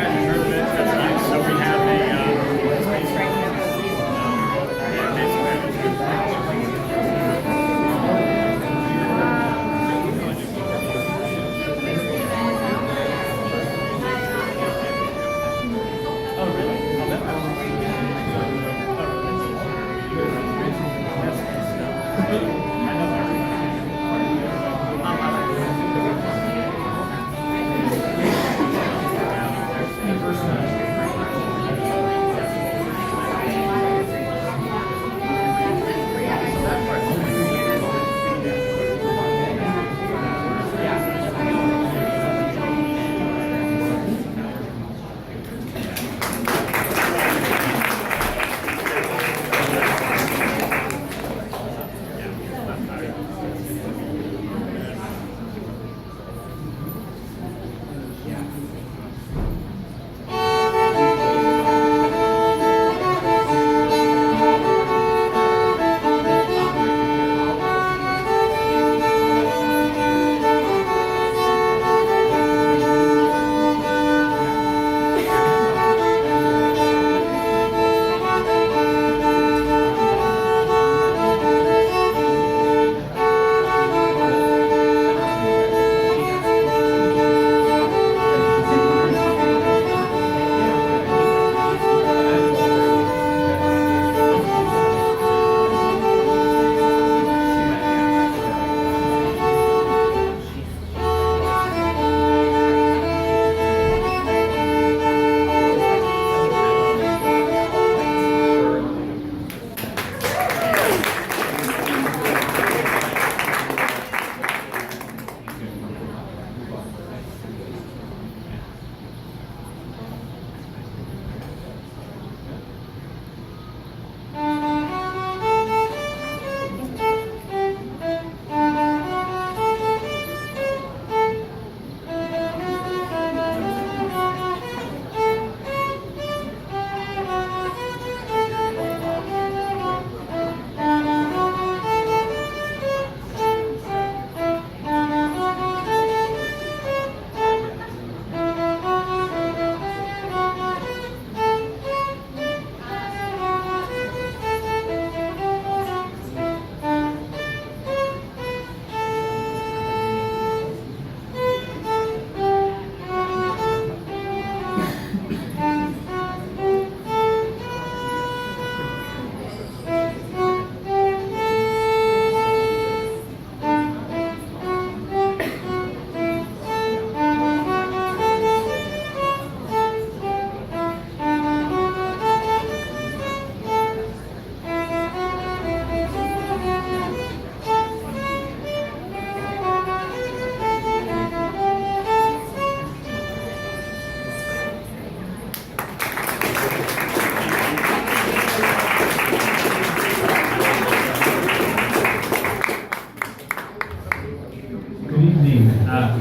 guys have heard of it. That's nice. So we have a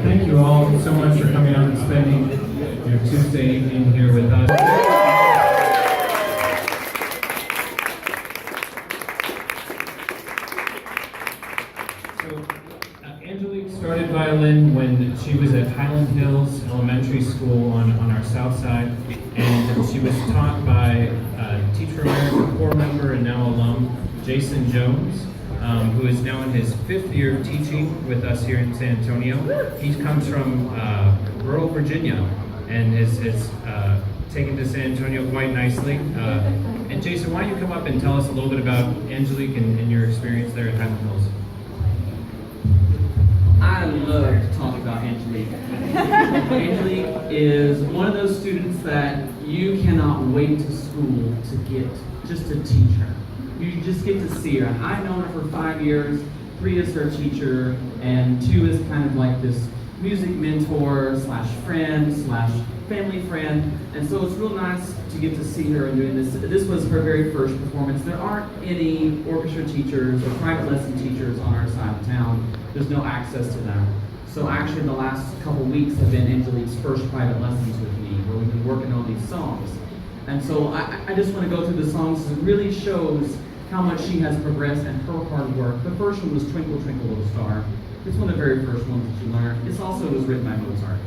Thank you all so much for coming out and spending your Tuesday evening here with us. Angelique started violin when she was at Highland Hills Elementary School on our south side, and she was taught by Teacher America Corps member and now alum Jason Jones, who is now in his 5th year of teaching with us here in San Antonio. He comes from rural Virginia and has taken to San Antonio quite nicely. And Jason, why don't you come up and tell us a little bit about Angelique and your experience there at Highland Hills? I love to talk about Angelique. Angelique is one of those students that you cannot wait to school to get just to teach her. You just get to see her. I've known her for 5 years. 3 is her teacher, and 2 is kind of like this music mentor slash friend slash family friend. And so it's real nice to get to see her and doing this. This was her very first performance. There aren't any orchestra teachers or private lesson teachers on our side of town. There's no access to them. So actually the last couple weeks have been Angelique's first private lessons with me, where we've been working on these songs. And so I just want to go through the songs. It really shows how much she has progressed and her hard work. The first one was Twinkle, Twinkle, Little Star. It's one of the very first ones that you learn. It also was written by Mozart.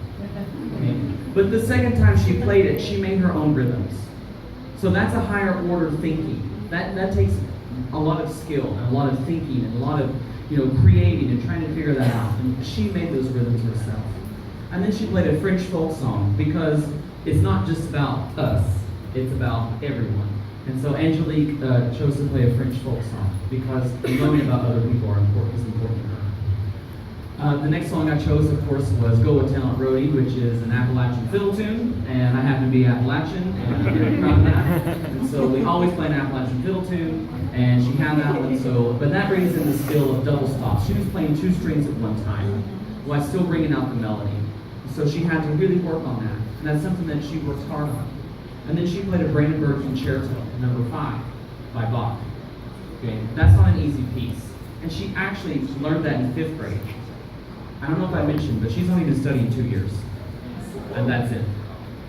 Okay? But the second time she played it, she made her own rhythms. So that's a higher order thinking. That takes a lot of skill and a lot of thinking and a lot of creating and trying to figure that out. And she made those rhythms herself. And then she played a French folk song because it's not just about us, it's about everyone. And so Angelique chose to play a French folk song because knowing about other people is important to her. The next song I chose, of course, was Go With Talent Roadie, which is an Appalachian fiddle tune, and I happen to be Appalachian, and I'm very proud of that. And so we always play an Appalachian fiddle tune, and she had that one, but that brings in the skill of double stops. She was playing 2 strings at one time, while still bringing out the melody. So she had to really work on that, and that's something that she worked hard on. And then she played a Brandenburg Concerto, number 5, by Bach. Okay, that's not an easy piece. And she actually learned that in 5th grade. I don't know if I mentioned, but she's only been studying 2 years. And that's it.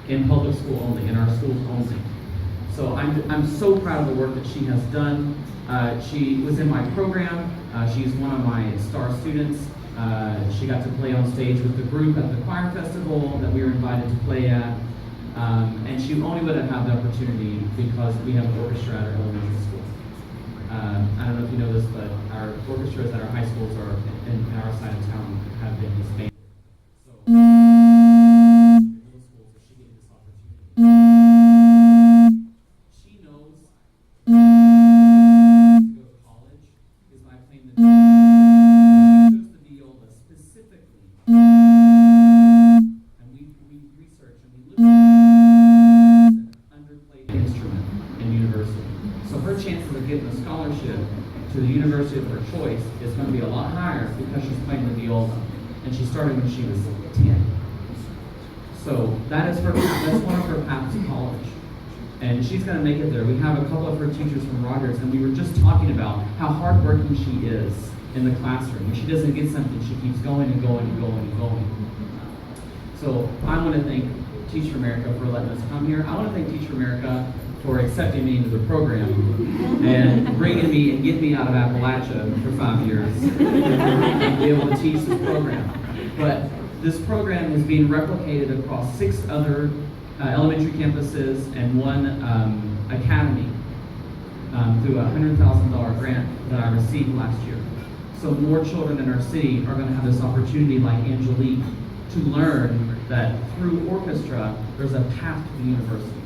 In public school only, in our schools only. So I'm so proud of the work that she has done. She was in my program. She's one of my star students. She got to play on stage with the group at the choir festival that we were invited to play at. And she only would have had the opportunity because we have an orchestra at our elementary school. I don't know if you know this, but our orchestras at our high schools or in our side of town have been disbanded. So, middle school, so she gave this opportunity. She knows to go to college is by playing the viola. She chose the viola specifically. And we researched and we looked at an underplayed instrument in university. So her chances of getting a scholarship to the university of her choice is going to be a lot higher because she's playing the viola. And she started when she was 10. So that's one of her paths to college. And she's going to make it there. We have a couple of her teachers from Rogers, and we were just talking about how hardworking she is in the classroom. When she doesn't get something, she keeps going and going and going and going. So I want to thank Teach America for letting us come here. I want to thank Teach America for accepting me into the program and bringing me and getting me out of Appalachia for 5 years and be able to teach this program. But this program is being replicated across 6 other elementary campuses and 1 academy through a $100,000 grant that I received last year. So more children in our city are going to have this opportunity like Angelique to learn that through orchestra, there's a path to the university.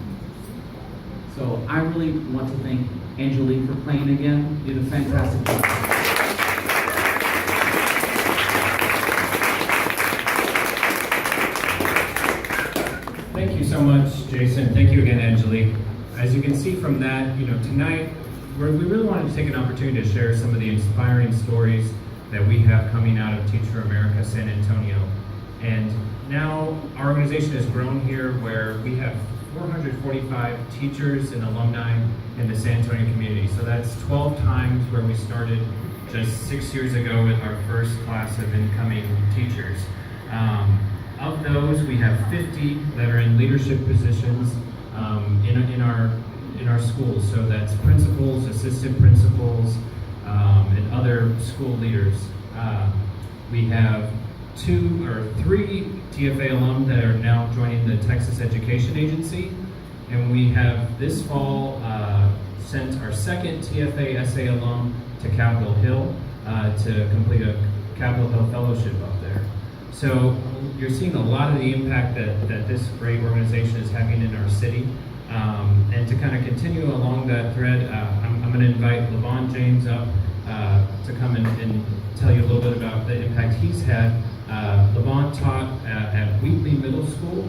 So I really want to thank Angelique for playing again. You did a fantastic job. Thank you so much, Jason. Thank you again, Angelique. As you can see from that, tonight we really wanted to take an opportunity to share some of the inspiring stories that we have coming out of Teacher America San Antonio. And now our organization has grown here where we have 445 teachers and alumni in the San Antonio community. So that's 12 times where we started just 6 years ago with our first class of incoming teachers. Of those, we have 50 that are in leadership positions in our schools. So that's principals, assistant principals, and other school leaders. We have 2 or 3 TFA alum that are now joining the Texas Education Agency, and we have this fall sent our 2nd TFA SA alum to Capitol Hill to complete a Capitol Hill fellowship up there. So you're seeing a lot of the impact that this great organization is having in our city. And to kind of continue along that thread, I'm going to invite LeVon James up to come and tell you a little bit about the impact he's had. LeVon taught at Wheatley Middle School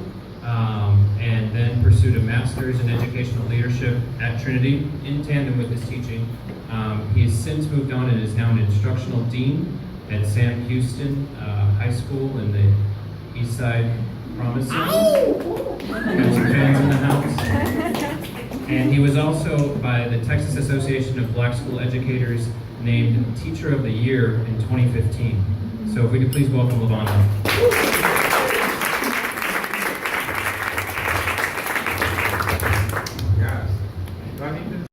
and then pursued a master's in educational leadership at Trinity in tandem with his teaching. He has since moved on and is now an instructional dean at Sam Houston High School in the East Side Promise. Got some fans in the house. And he was also by the Texas Association of Black School Educators named Teacher of the Year in 2015. So if we could please welcome LeVon.